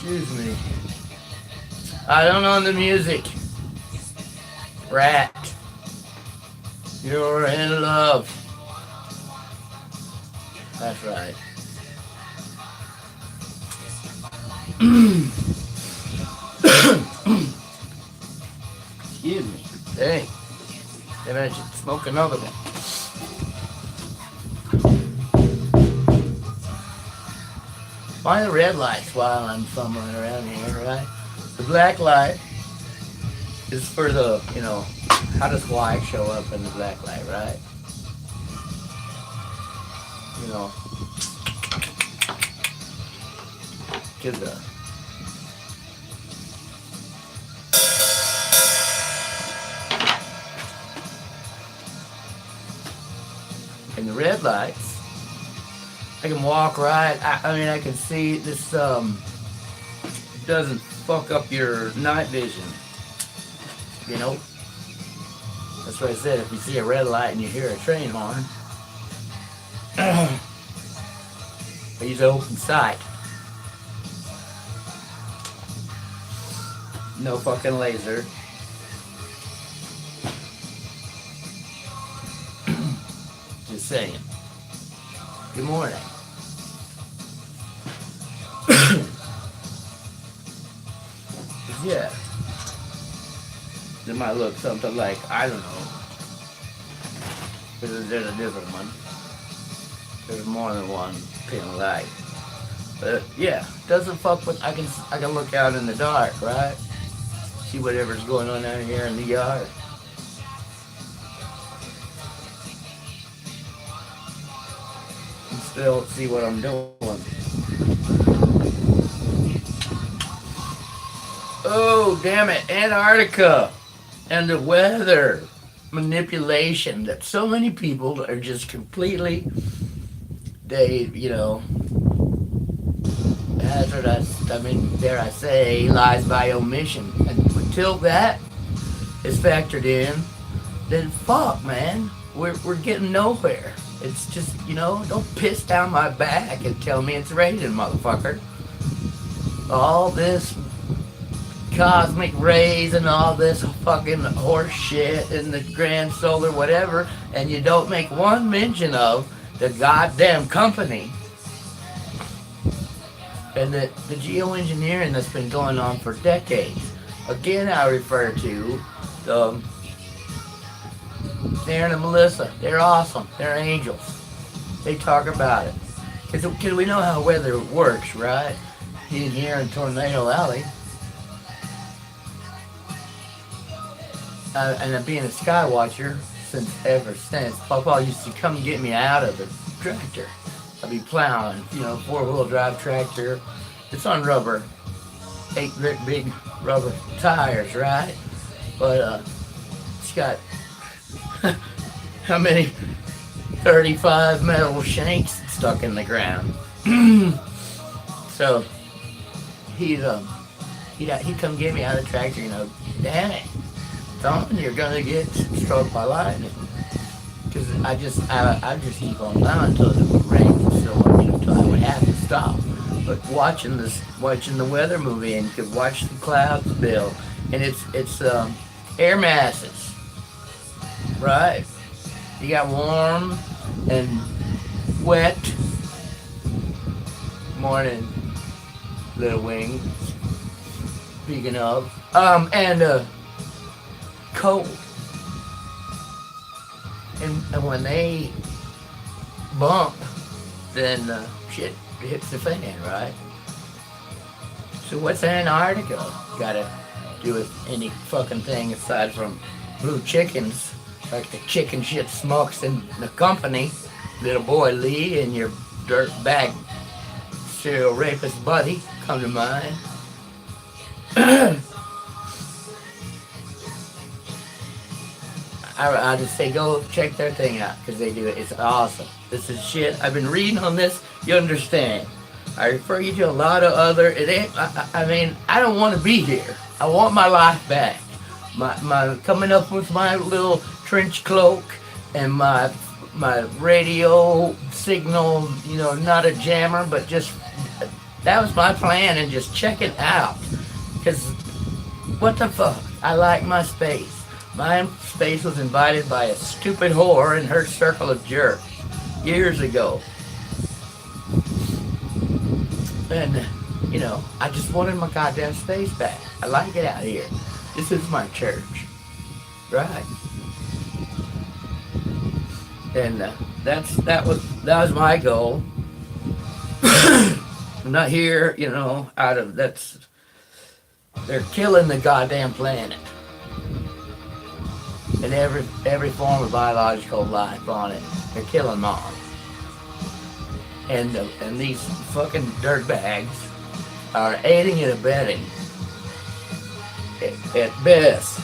Excuse me. I don't know the music. Rat. You're in love. That's right. Excuse me. Hey. Maybe I should smoke another one. Find the red lights while I'm fumbling around here, right? The black light is for the, how does white show up in the black light, right? You know, to the in the red lights, I can walk right. I mean, I can see this. Doesn't fuck up your night vision. You know. That's what I said. If you see a red light and you hear a train horn, I use open sight. No fucking laser. Just saying. Good morning. Yeah. It might look something like, I don't know. There's a different one. There's more than one pin light. But yeah, doesn't fuck with, I can look out in the dark, right? See whatever's going on out here in the yard. And still see what I'm doing. Oh, damn it, Antarctica and the weather manipulation that so many people are just completely, dare I say, lies by omission. And until that is factored in, then fuck, man, we're getting nowhere. It's just, don't piss down my back and tell me it's raining, motherfucker. All this cosmic rays and all this fucking horse shit and the grand solar whatever, and you don't make one mention of the goddamn company and the geoengineering that's been going on for decades. Again, I refer to Darren and Melissa. They're awesome. They're angels. They talk about it. Because we know how weather works, right? Here in Tornado Alley. And being a sky watcher ever since, Papa used to come get me out of the tractor. I'd be plowing, 4-wheel drive tractor. It's on rubber, 8 big rubber tires, right? But it's got how many 35 metal shanks stuck in the ground. So he'd come get me out of the tractor, damn it. You're gonna get struck by lightning, because I just keep on plowing until the rain was so until I would have to stop. But watching the weather movie, and you could watch the clouds build, and it's air masses, right? You got warm and wet. Morning, little wings. Speaking of, and cold, and when they bump, then shit hits the fan, right? So what's Antarctica got to do with any fucking thing aside from blue chickens, like the chicken shit smokes in the company, little boy Lee and your dirt bag serial rapist buddy come to mind. I just say go check their thing out, because they do it. It's awesome. This is shit. I've been reading on this. You understand. I refer you to a lot of other. It ain't. I don't want to be here. I want my life back. My coming up with my little trench cloak and my radio signal. Not a jammer, but just That was my plan, and just check it out. Because, what the fuck? I like my space. My space was invited by a stupid whore in her circle of jerks years ago. And, you know, I just wanted my goddamn space back. I like it out here. This is my church. Right. And that was my goal. I'm not here, you know, they're killing the goddamn planet. And every form of biological life on it. They're killing them all. And these fucking dirtbags are aiding and abetting at best.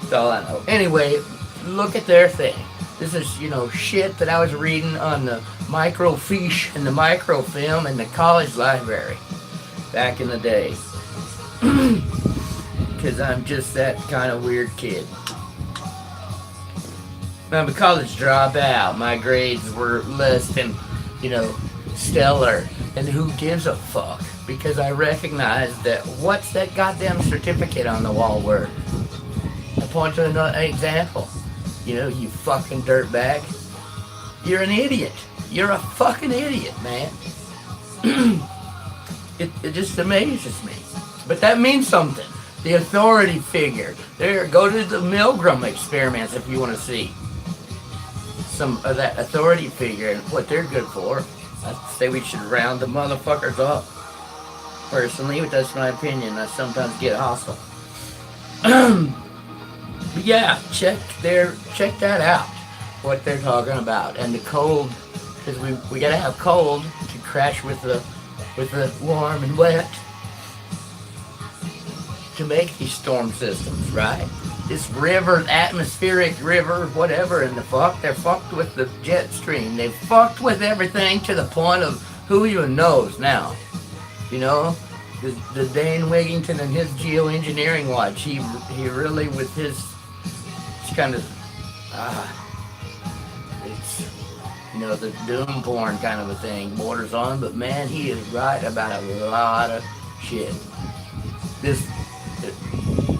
That's all I know. Anyway, look at their thing. This is, you know, shit that I was reading on the microfiche and the microfilm in the college library back in the day. Because I'm just that kind of weird kid. I'm a college dropout. My grades were less than, you know, stellar. And who gives a fuck? Because I recognize that what's that goddamn certificate on the wall worth? I point to an example. You know, you fucking dirtbag. You're an idiot. You're a fucking idiot, man. It just amazes me. But that means something. The authority figure. There, go to the Milgram experiments if you want to see some of that authority figure and what they're good for. I'd say we should round the motherfuckers up. Personally, but that's my opinion. I sometimes get hostile. But yeah, check that out. What they're talking about. And the cold, because we gotta have cold to crash with the warm and wet to make these storm systems, right? This river, atmospheric river, whatever in the fuck, they're fucked with the jet stream. They fucked with everything to the point of who even knows now. You know, the Dane Wigington and his geoengineering watch, he really with his, it's kind of, it's, you know, the doom porn kind of a thing borders on, but man, he is right about a lot of shit.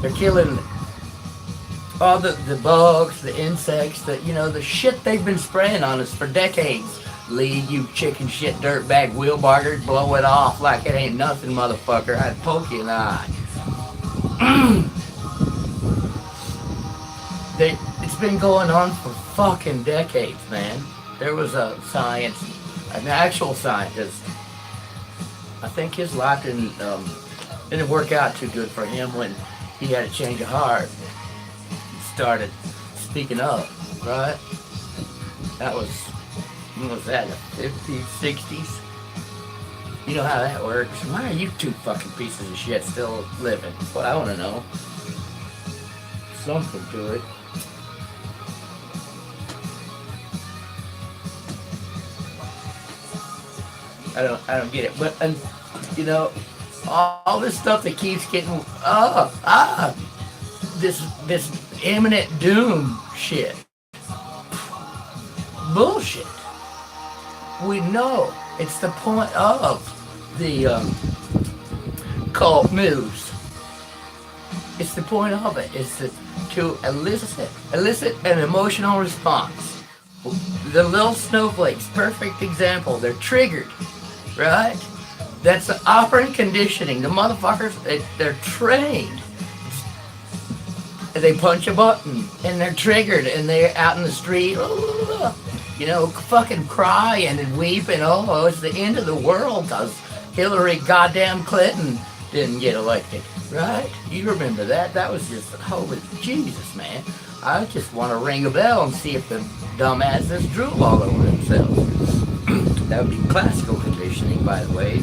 They're killing all the bugs, the insects, the shit they've been spraying on us for decades. Lee, you chicken shit dirtbag wheelbarger, blow it off like it ain't nothing, motherfucker. I'd poke you in the eye. It's been going on for fucking decades, man. There was an actual scientist. I think his life didn't work out too good for him when he had a change of heart. He started speaking up, right? That was, when was that, the 50s, 60s? You know how that works. Why are you two fucking pieces of shit still living? That's what I want to know. Something to it. I don't get it. But, you know, all this stuff that keeps getting, this imminent doom shit. Bullshit. We know it's the point of the cult news. It's the point of it. It's to elicit an emotional response. The little snowflakes, perfect example. They're triggered, right? That's the operant conditioning. The motherfuckers, they're trained. They punch a button and they're triggered and they're out in the street, you know, fucking crying and weeping. Oh, it's the end of the world because Hillary goddamn Clinton didn't get elected, right? You remember that? That was just, holy Jesus, man. I just want to ring a bell and see if the dumbasses drool all over themselves. That would be classical conditioning, by the way.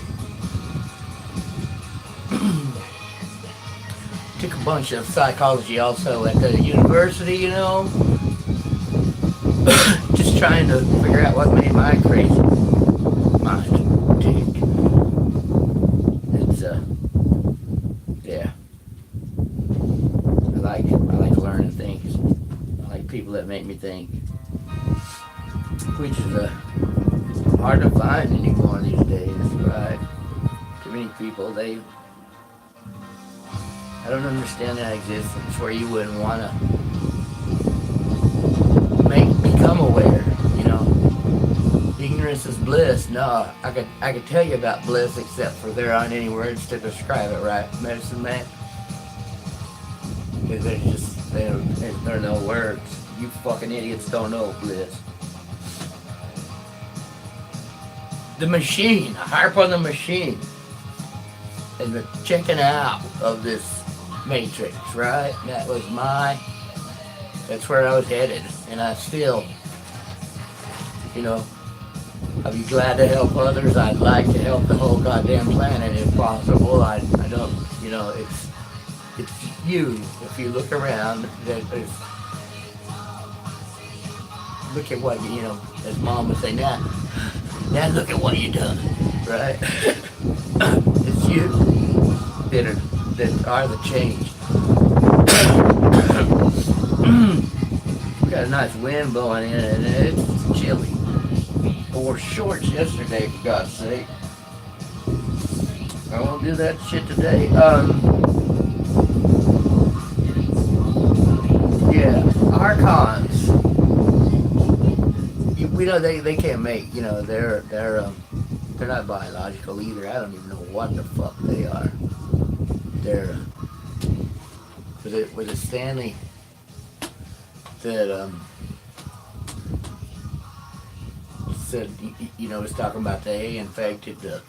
Took a bunch of psychology also at the university, you know. Just trying to figure out what made my crazy mind tick. It's, yeah. I like learning things. I like people that make me think. Which is hard to find anymore these days. right? Too many people, I don't understand that existence where you wouldn't want to become aware, you know. Ignorance is bliss. No, I could tell you about bliss, except for there aren't any words to describe it, right, medicine man? Because there are no words. You fucking idiots don't know bliss. The machine, I harp on the machine, and the checking out of this matrix, right? That's where I was headed, and I still, you know, I'd be glad to help others. I'd like to help the whole goddamn planet if possible. I don't, you know, it's you. If you look around, look at what, you know, as Mom would say, now look at what you done, right? It's you that are the change. We got a nice wind blowing in and it's chilly. I wore shorts yesterday, for God's sake. I won't do that shit today. Yeah, Archons. We know they can't make, you know, they're not biological either. I don't even know what the fuck they are. They're was it Stanley that said, you know, was talking about they infected the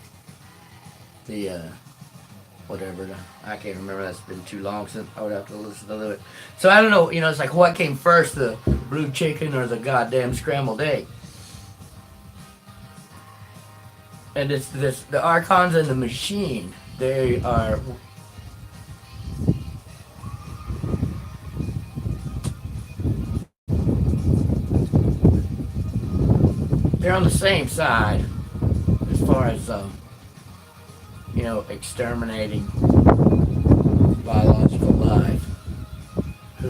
whatever, I can't remember, that's been too long since I would have to listen to it. So I don't know, you know, it's like what came first, the blue chicken or the goddamn scrambled egg? And it's this, the Archons and the machine, they're on the same side as far as you know, exterminating biological life. I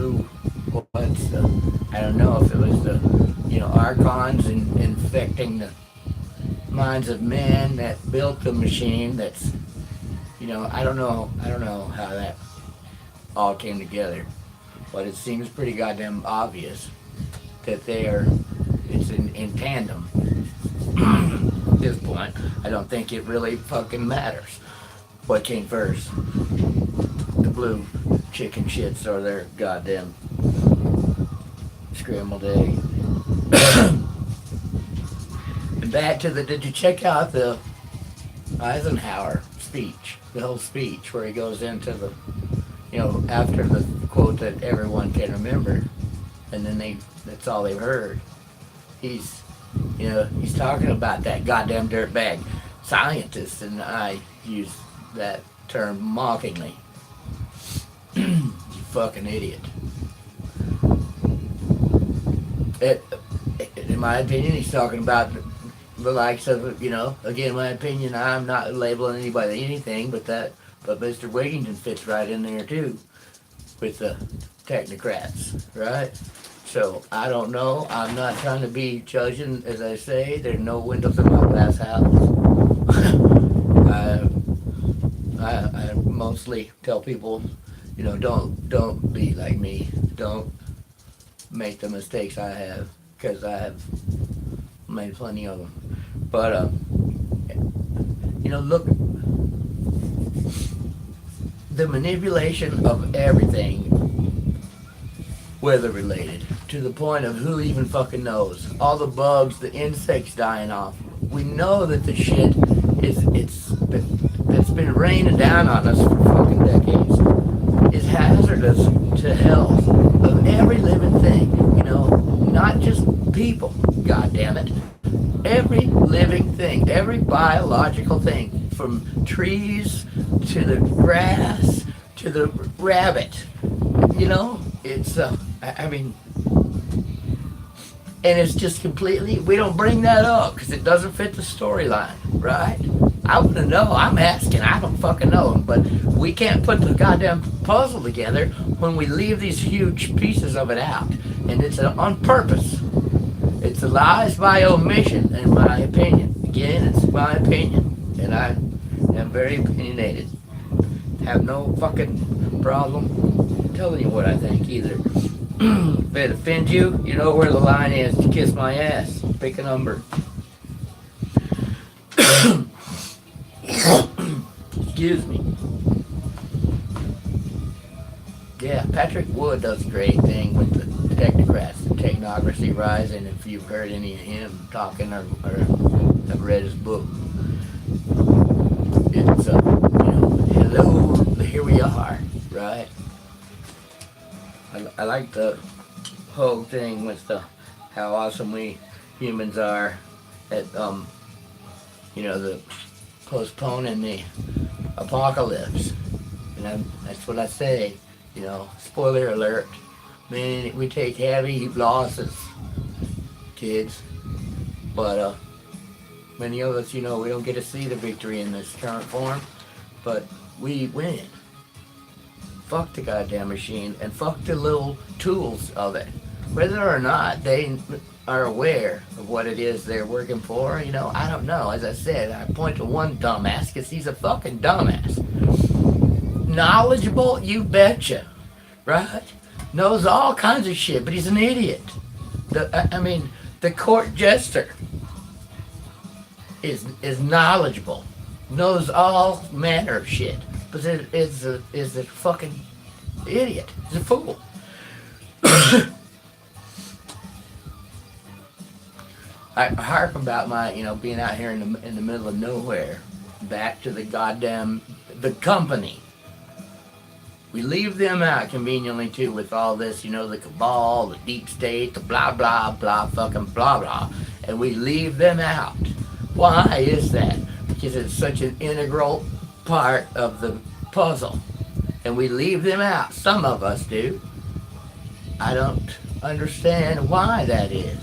don't know if it was the, you know, Archons infecting the minds of men that built the machine. That's, you know, I don't know how that all came together, but it seems pretty goddamn obvious that it's in tandem. At this point, I don't think it really fucking matters what came first, the blue chicken shits or their goddamn scrambled egg. And back to did you check out the Eisenhower speech, the whole speech where he goes into the, you know, after the quote that everyone can remember, and then that's all they've heard. He's talking about that goddamn dirtbag scientist, and I use that term mockingly. You fucking idiot. In my opinion, he's talking about the likes of, you know, again, my opinion, I'm not labeling anybody anything, but Mr. Wigington fits right in there too, with the technocrats, right? So, I don't know, I'm not trying to be judging, as I say, there's no windows in my glass house. I mostly tell people, you know, don't be like me, don't make the mistakes I have, because I have made plenty of them. But, you know, look, the manipulation of everything, weather related, to the point of who even fucking knows. All the bugs, the insects dying off. We know that the shit that's been raining down on us for fucking decades is hazardous to health of every living thing, you know, not just people, god damn it. Every living thing, every biological thing, from trees to the grass to the rabbit, you know, it's I mean, and it's just completely, we don't bring that up because it doesn't fit the storyline, right? I want to know, I'm asking, I don't fucking know, but we can't put the goddamn puzzle together when we leave these huge pieces of it out, and it's on purpose. It's lies by omission, in my opinion. Again, it's my opinion. and I am very opinionated. Have no fucking problem telling you what I think either. If it offends you, you know where the line is to kiss my ass. Pick a number. Excuse me. Yeah, Patrick Wood does a great thing with the technocrats, the technocracy rising. If you've heard any of him talking or have read his book, it's hello, here we are, right? I like the whole thing with how awesome we humans are at the postponing the apocalypse, and that's what I say. Spoiler alert. Man, we take heavy losses, kids. But many of us, we don't get to see the victory in this current form, but we win. Fuck the goddamn machine and fuck the little tools of it. Whether or not they are aware of what it is they're working for, I don't know. As I said, I point to one dumbass because he's a fucking dumbass. Knowledgeable, you betcha, right? Knows all kinds of shit, but he's an idiot. The court jester is knowledgeable, knows all manner of shit, but is a fucking idiot. He's a fool. I harp about my, being out here in the middle of nowhere, back to the company. We leave them out conveniently too with all this, the cabal, the deep state, the blah blah blah fucking blah blah, and we leave them out. Why is that? Because it's such an integral part of the puzzle, and we leave them out. Some of us do. I don't understand why that is.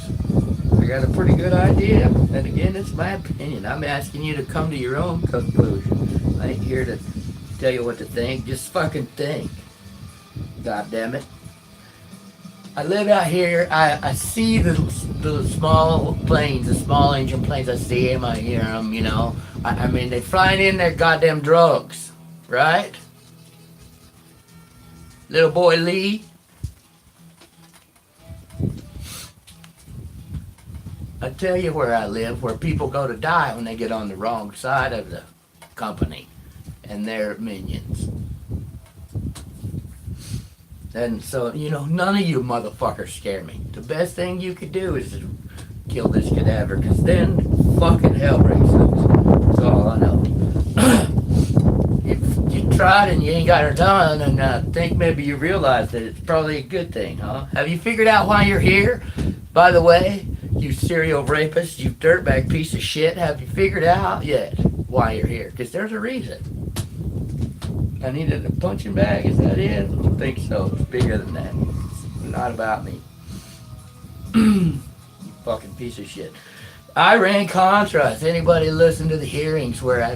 I got a pretty good idea, and again, it's my opinion. I'm asking you to come to your own conclusion. I ain't here to tell you what to think. Just fucking think. God damn it. I live out here. I see the small planes, the small engine planes. I see them. I hear them. I mean, they flying in their goddamn drugs, right? Little boy Lee. I tell you where I live, where people go to die when they get on the wrong side of the company and their minions. And so, none of you motherfuckers scare me. The best thing you could do is to kill this cadaver, because then fucking hell breaks loose. That's all I know. If you tried and you ain't got her done, and I think maybe you realize that it's probably a good thing, huh? Have you figured out why you're here? By the way, you serial rapist, you dirtbag piece of shit, have you figured out yet why you're here? Because there's a reason. I needed a punching bag, is that it? I don't think so. It's bigger than that. It's not about me. You fucking piece of shit. Iran-Contra. Has anybody listened to the hearings where,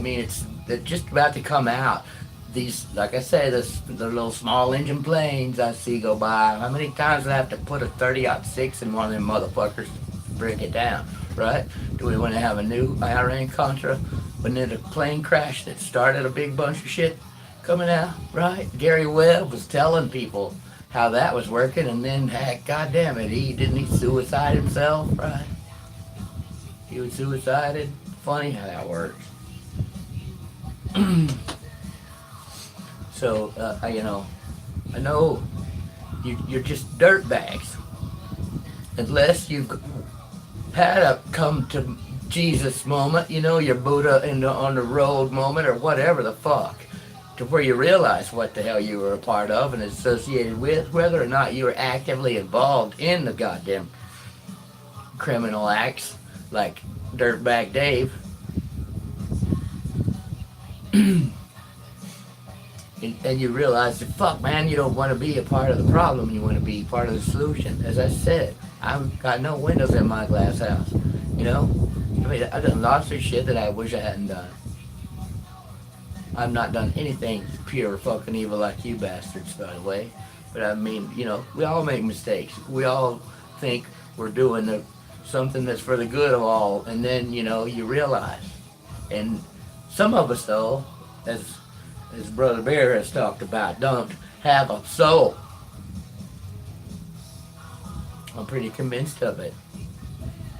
they're just about to come out? These, like I say, the little small engine planes I see go by. How many times do I have to put a 30-06 in one of them motherfuckers to bring it down, right? Do we want to have a new Iran-Contra? When did a plane crash that started a big bunch of shit coming out, right? Gary Webb was telling people how that was working, and then, heck, goddamn it, didn't he suicide himself, right? He was suicided. Funny how that works. So, I know you're just dirtbags. Unless you've had a come to Jesus moment, your Buddha on the road moment, or whatever the fuck, to where you realize what the hell you were a part of and associated with, whether or not you were actively involved in the goddamn criminal acts, like Dirtbag Dave. And you realize that, fuck, man, you don't want to be a part of the problem. You want to be part of the solution. As I said, I've got no windows in my glass house. I've done lots of shit that I wish I hadn't done. I've not done anything pure fucking evil like you bastards, by the way. But we all make mistakes. We all think we're doing something that's for the good of all. And then, you realize. And Some of us, though, as Brother Bear has talked about, don't have a soul. I'm pretty convinced of it.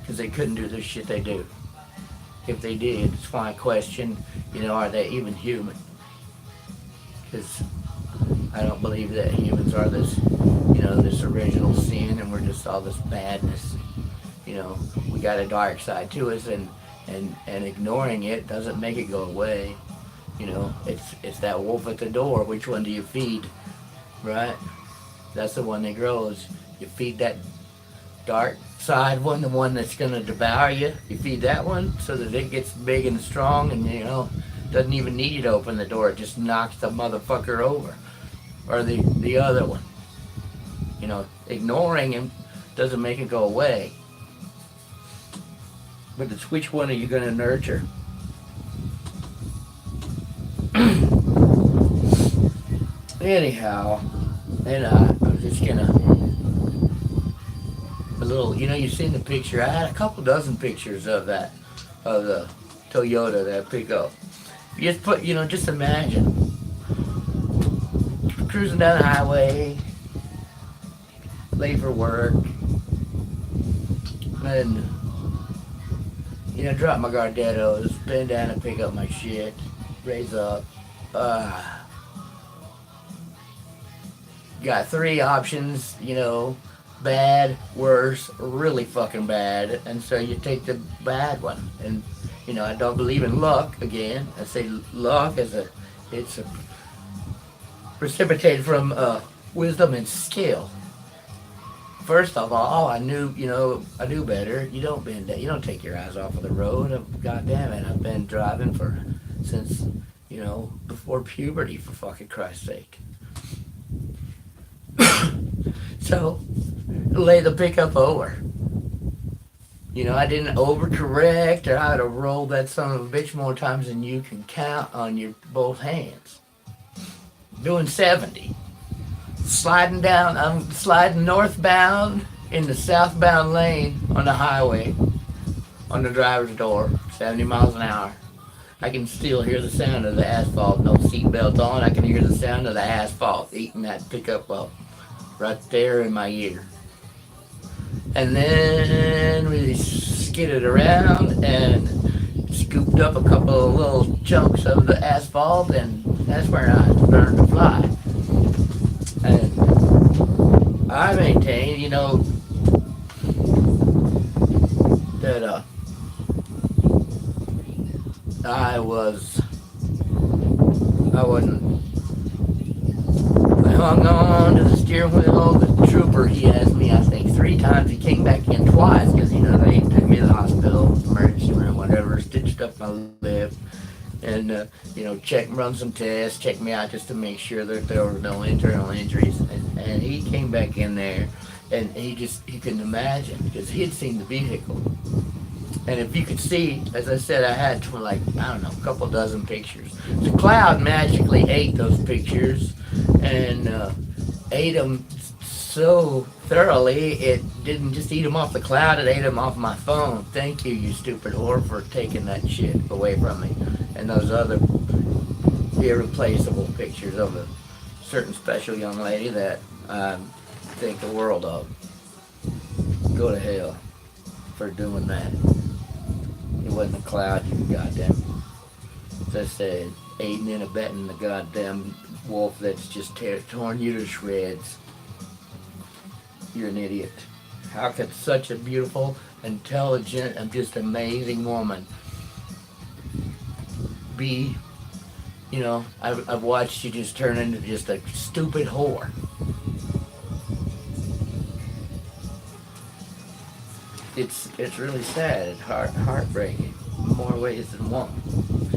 Because they couldn't do the shit they do. If they did, it's why I question, are they even human? Because I don't believe that humans are this original sin and we're just all this badness. We got a dark side to us, and ignoring it doesn't make it go away. It's that wolf at the door. Which one do you feed? Right? That's the one that grows. You feed that dark side one, the one that's going to devour you. You feed that one so that it gets big and strong and, doesn't even need you to open the door. It just knocks the motherfucker over. Or the other one. Ignoring him doesn't make it go away. But it's which one are you going to nurture? Anyhow, and I'm just going to a little, you've seen the picture. I had a couple dozen pictures of the Toyota, that pickup. You just put, just imagine cruising down the highway, late for work, and drop my Gardettos, bend down and pick up my shit, raise up. Got three options, bad, worse, really fucking bad, and so you take the bad one. And I don't believe in luck. Again, I say luck it's precipitated from wisdom and skill. First of all, I knew better. You don't bend that. You don't take your eyes off of the road. God damn it, I've been driving since before puberty, for fucking Christ's sake. So, lay the pickup over. I didn't overcorrect, or I'd have rolled that son of a bitch more times than you can count on your both hands. Doing 70. I'm sliding northbound in the southbound lane on the highway, on the driver's door, 70 miles an hour. I can still hear the sound of the asphalt, no seatbelt on. I can hear the sound of the asphalt eating that pickup up right there in my ear. And then we skidded around and scooped up a couple of little chunks of the asphalt, and that's where I learned to fly. And I maintain, that I hung on to the steering wheel. The trooper, he asked me, I think 3 times. He came back in twice because, they took me to the hospital, emergency room, whatever, stitched up my lip, and, run some tests, check me out just to make sure that there were no internal injuries. And he came back in there, and he couldn't imagine because he had seen the vehicle. And if you could see, as I said, I had a couple dozen pictures. The cloud magically ate those pictures and ate them so thoroughly, it didn't just eat them off the cloud, it ate them off my phone. Thank you, you stupid whore, for taking that shit away from me. And those other irreplaceable pictures of a certain special young lady that I think the world of. Go to hell for doing that. It wasn't a cloud, you goddamn. As I said, aiding and abetting the goddamn wolf that's just torn you to shreds. You're an idiot. How could such a beautiful, intelligent, and just amazing woman be, I've watched you just turn into just a stupid whore. It's really sad, heartbreaking, more ways than one.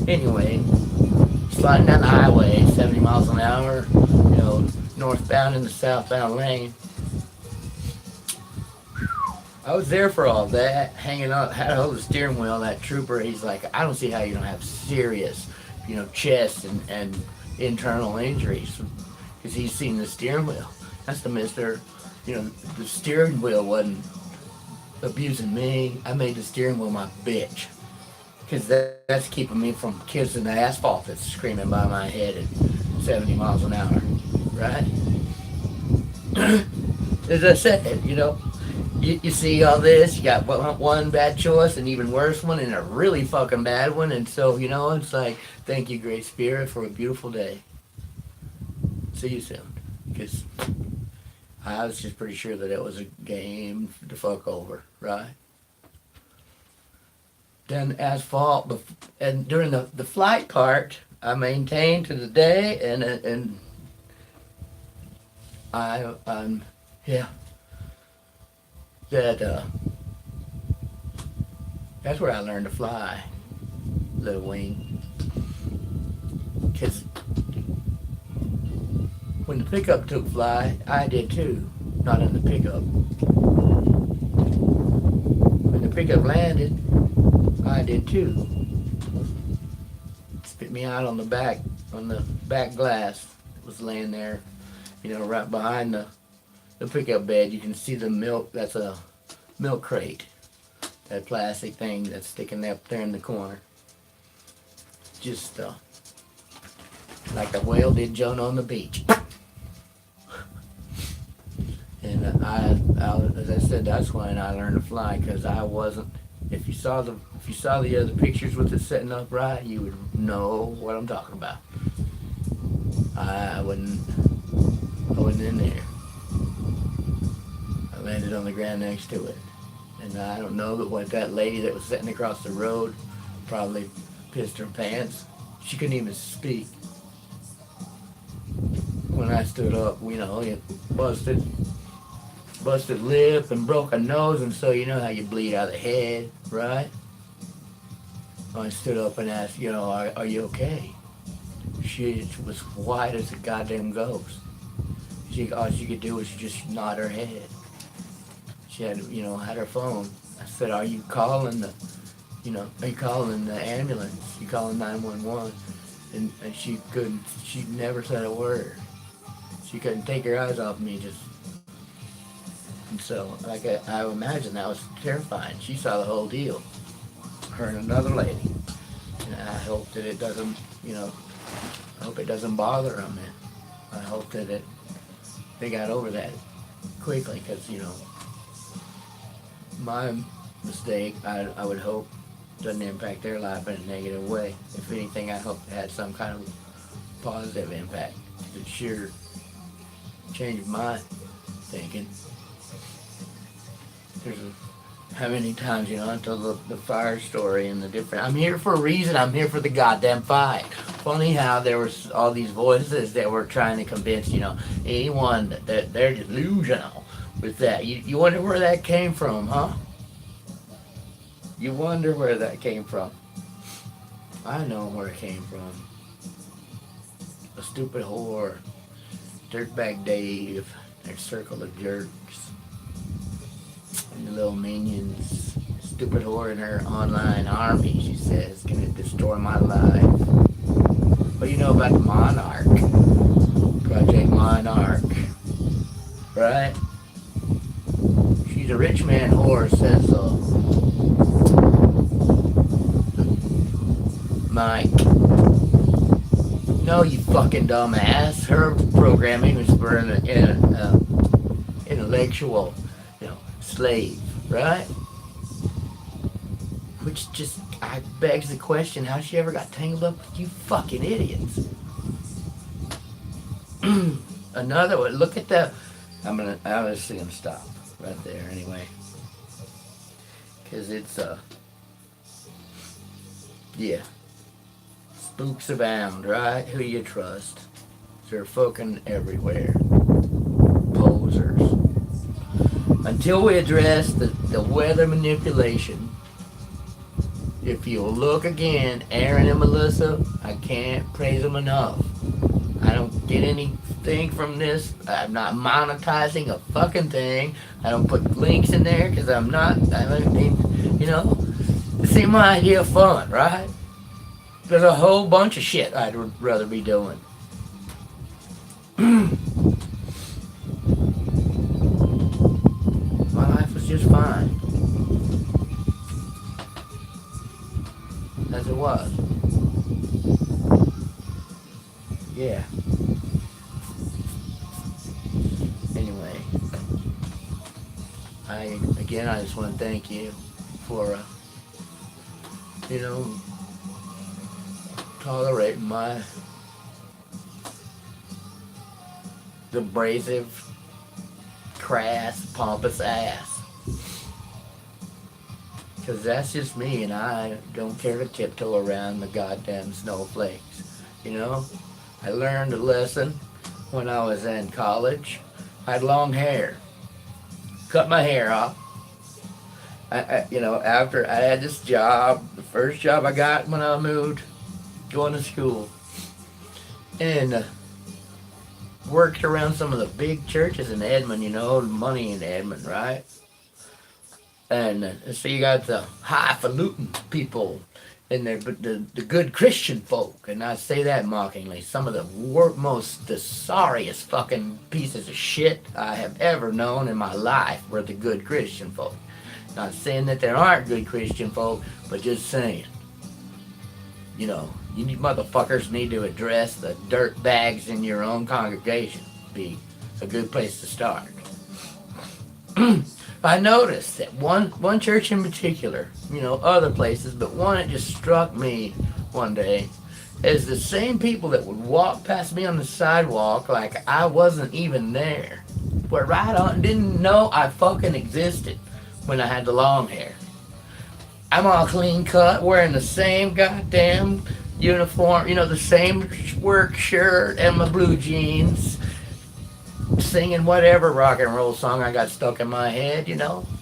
Anyway, sliding down the highway, 70 miles an hour, northbound in the southbound lane. I was there for all that, hanging out, had a hold of the steering wheel. That trooper, he's like, I don't see how you don't have serious, chest and internal injuries, because he's seen the steering wheel. That's the mister, the steering wheel wasn't abusing me. I made the steering wheel my bitch. because that's keeping me from kissing the asphalt that's screaming by my head at 70 miles an hour, right? As I said, you see all this, you got one bad choice, an even worse one, and a really fucking bad one, and so, it's like, thank you, Great Spirit, for a beautiful day. See you soon. Because I was just pretty sure that it was a game to fuck over, right? Then asphalt, and during the flight part, I maintained to the day, and yeah, that's where I learned to fly, Little Wing. Because when the pickup took fly, I did too. Not in the pickup. When the pickup landed, I did too. Spit me out on the back glass. It was laying there, right behind the pickup bed. You can see the milk. That's a milk crate. That plastic thing that's sticking up there in the corner. Just like the whale did Jonah on the beach. And as I said, that's when I learned to fly, because I wasn't. If you saw the other pictures with it setting up right, you would know what I'm talking about. I wasn't in there. I landed on the ground next to it, and I don't know what that lady that was sitting across the road probably pissed her pants. She couldn't even speak. When I stood up, it busted lip and broke a nose, and so you know how you bleed out of the head, right? I stood up and asked, are you okay? She was white as a goddamn ghost. All she could do was just nod her head. She had, had her phone. I said, are you calling the ambulance? You calling 911? And she never said a word. She couldn't take her eyes off me, and so, I imagine that was terrifying. She saw the whole deal. Her and another lady. And I hope that it doesn't, I hope it doesn't bother them. I hope that they got over that quickly, because, my mistake, I would hope, doesn't impact their life in a negative way. If anything, I hope it had some kind of positive impact. It sure changed my thinking. How many times, I told the fire story and the different. I'm here for a reason. I'm here for the goddamn fight. Funny how there was all these voices that were trying to convince, anyone that they're delusional with that. You wonder where that came from, huh? You wonder where that came from. I know where it came from. A stupid whore, Dirtbag Dave, their circle of jerks. And the little minions, stupid whore in her online army, she says, gonna destroy my life. What do you know about the Monarch? Project Monarch. Right? She's a rich man whore, says Mike. No, you fucking dumbass. Her programming was for an intellectual, slave, right? Which just begs the question, how she ever got tangled up with you fucking idiots. Another one, look at the, I'm obviously gonna stop right there anyway. Cause it's, yeah. Spooks abound, right? Who you trust? They're fucking everywhere. Posers. Until we address the weather manipulation, if you'll look again, Aaron and Melissa, I can't praise them enough. I don't get anything from this. I'm not monetizing a fucking thing. I don't put links in there because it seems my idea of fun, right? There's a whole bunch of shit I'd rather be doing. My life was just fine. was. Yeah. Anyway, I just want to thank you for, tolerating my abrasive, crass, pompous ass. Because that's just me, and I don't care to tiptoe around the goddamn snowflakes. I learned a lesson when I was in college. I had long hair. Cut my hair off. After I had this job, the first job I got when I moved, going to school, and worked around some of the big churches in Edmond, money in Edmond, right? And so you got the highfalutin people in there, but the good Christian folk, and I say that mockingly, some of the the sorriest fucking pieces of shit I have ever known in my life were the good Christian folk. Not saying that there aren't good Christian folk, but just saying, you motherfuckers need to address the dirt bags in your own congregation. Be a good place to start. I noticed that one church in particular, other places, but one that just struck me one day is the same people that would walk past me on the sidewalk like I wasn't even there. Were right on, didn't know I fucking existed when I had the long hair. I'm all clean cut, wearing the same goddamn uniform, the same work shirt and my blue jeans, singing whatever rock and roll song I got stuck in my head,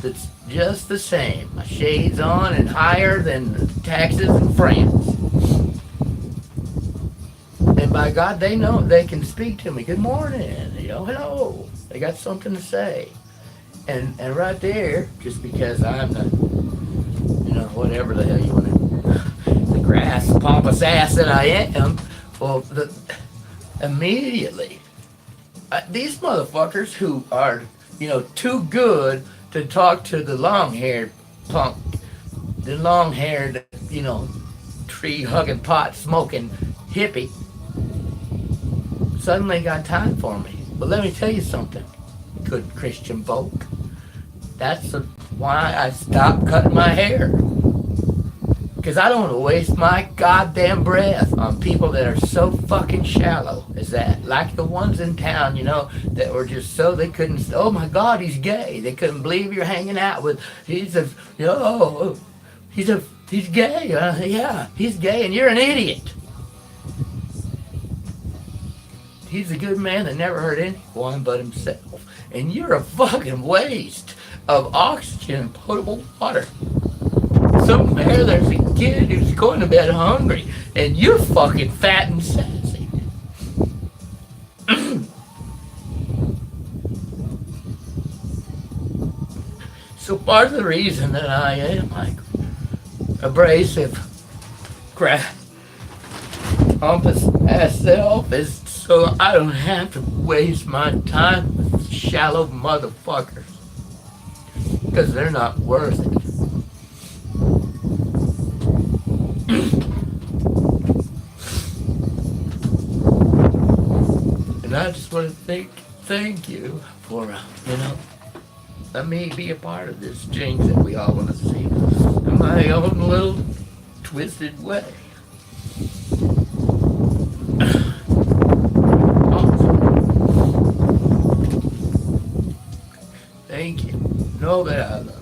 that's just the same. My shades on and higher than taxes in France. And by God, they know they can speak to me. Good morning, hello. They got something to say. And right there, just because I'm the, whatever the hell you want to, the grass, pompous ass that I am, well, immediately, these motherfuckers who are, too good to talk to the long-haired punk, the long-haired, tree-hugging, pot-smoking hippie, suddenly got time for me. But let me tell you something, good Christian folk. That's why I stopped cutting my hair. Because I don't want to waste my goddamn breath on people that are so fucking shallow as that. Like the ones in town, that were just so they couldn't, oh my God, he's gay. They couldn't believe you're hanging out with, he's gay. Yeah, he's gay and you're an idiot. He's a good man that never hurt anyone but himself. And you're a fucking waste of oxygen and potable water. Somewhere there's a kid who's going to bed hungry, and you're fucking fat and sassy. So part of the reason that I am like abrasive, pompous ass self is so I don't have to waste my time with shallow motherfuckers. Because they're not worth it. And I just want to thank you for, let me be a part of this change that we all want to see in my own little twisted way. Awesome. Thank you. Know that I love you.